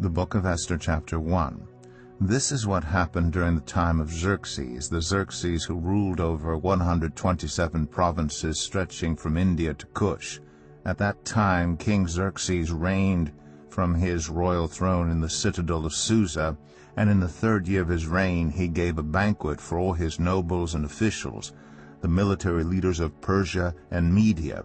The Book of Esther, chapter 1. This is what happened during the time of Xerxes, the Xerxes who ruled over 127 provinces stretching from India to Cush. At that time King Xerxes reigned from his royal throne in the citadel of Susa, and in the 3rd year of his reign he gave a banquet for all his nobles and officials, the military leaders of Persia and Media.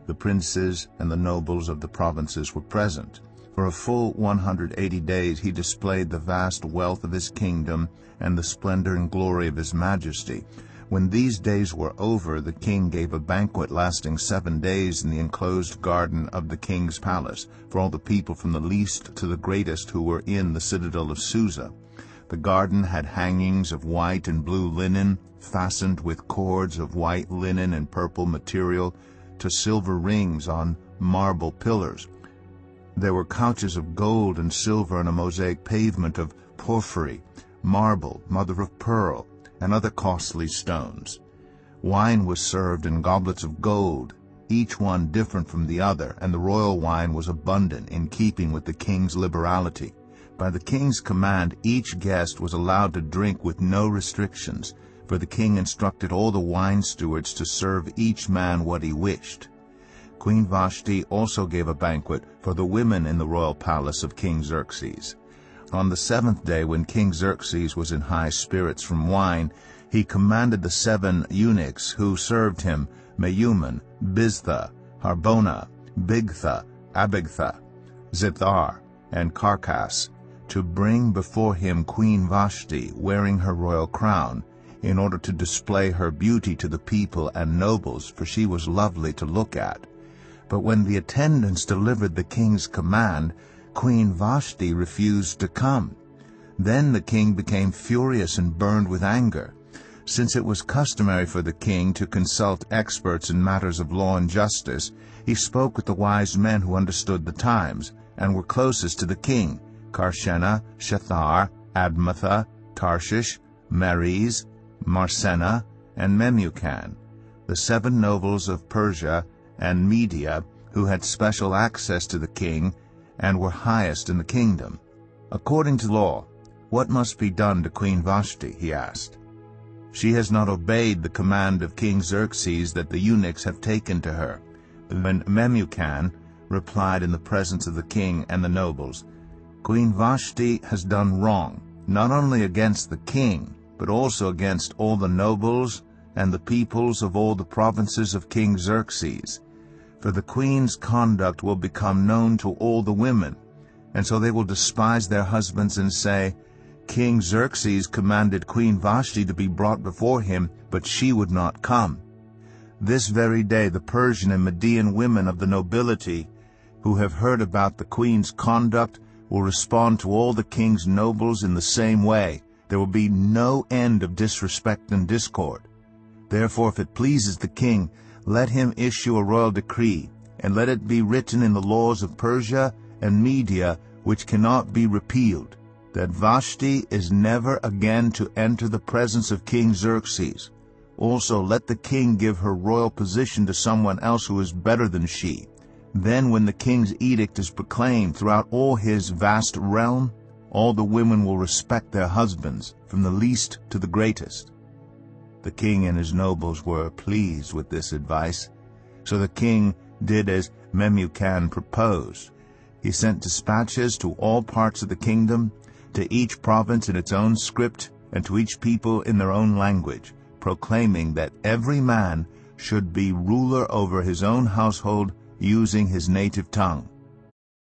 The princes and the nobles of the provinces were present. For a full 180 days he displayed the vast wealth of his kingdom and the splendor and glory of his majesty. When these days were over, the king gave a banquet lasting 7 days in the enclosed garden of the king's palace, for all the people from the least to the greatest who were in the citadel of Susa. The garden had hangings of white and blue linen, fastened with cords of white linen and purple material to silver rings on marble pillars. There were couches of gold and silver and a mosaic pavement of porphyry, marble, mother of pearl, and other costly stones. Wine was served in goblets of gold, each one different from the other, and the royal wine was abundant, in keeping with the king's liberality. By the king's command, each guest was allowed to drink with no restrictions, for the king instructed all the wine stewards to serve each man what he wished. Queen Vashti also gave a banquet for the women in the royal palace of King Xerxes. On the 7th day, when King Xerxes was in high spirits from wine, he commanded the 7 eunuchs who served him, Mehuman, Biztha, Harbona, Bigtha, Abagtha, Zithar, and Carcass, to bring before him Queen Vashti wearing her royal crown, in order to display her beauty to the people and nobles, for she was lovely to look at. But when the attendants delivered the king's command, Queen Vashti refused to come. Then the king became furious and burned with anger. Since it was customary for the king to consult experts in matters of law and justice, he spoke with the wise men who understood the times, and were closest to the king, Karshena, Shethar, Admatha, Tarshish, Meres, Marsena, and Memucan, the 7 nobles of Persia and Media, who had special access to the king and were highest in the kingdom. According to law, what must be done to Queen Vashti? He asked. She has not obeyed the command of King Xerxes that the eunuchs have taken to her. Then Memucan replied in the presence of the king and the nobles, Queen Vashti has done wrong, not only against the king, but also against all the nobles and the peoples of all the provinces of King Xerxes. For the queen's conduct will become known to all the women, and so they will despise their husbands and say, King Xerxes commanded Queen Vashti to be brought before him, but she would not come. This very day the Persian and Median women of the nobility, who have heard about the queen's conduct, will respond to all the king's nobles in the same way. There will be no end of disrespect and discord. Therefore, if it pleases the king, let him issue a royal decree, and let it be written in the laws of Persia and Media, which cannot be repealed, that Vashti is never again to enter the presence of King Xerxes. Also let the king give her royal position to someone else who is better than she. Then when the king's edict is proclaimed throughout all his vast realm, all the women will respect their husbands, from the least to the greatest. The king and his nobles were pleased with this advice, so the king did as Memucan proposed. He sent dispatches to all parts of the kingdom, to each province in its own script, and to each people in their own language, proclaiming that every man should be ruler over his own household using his native tongue.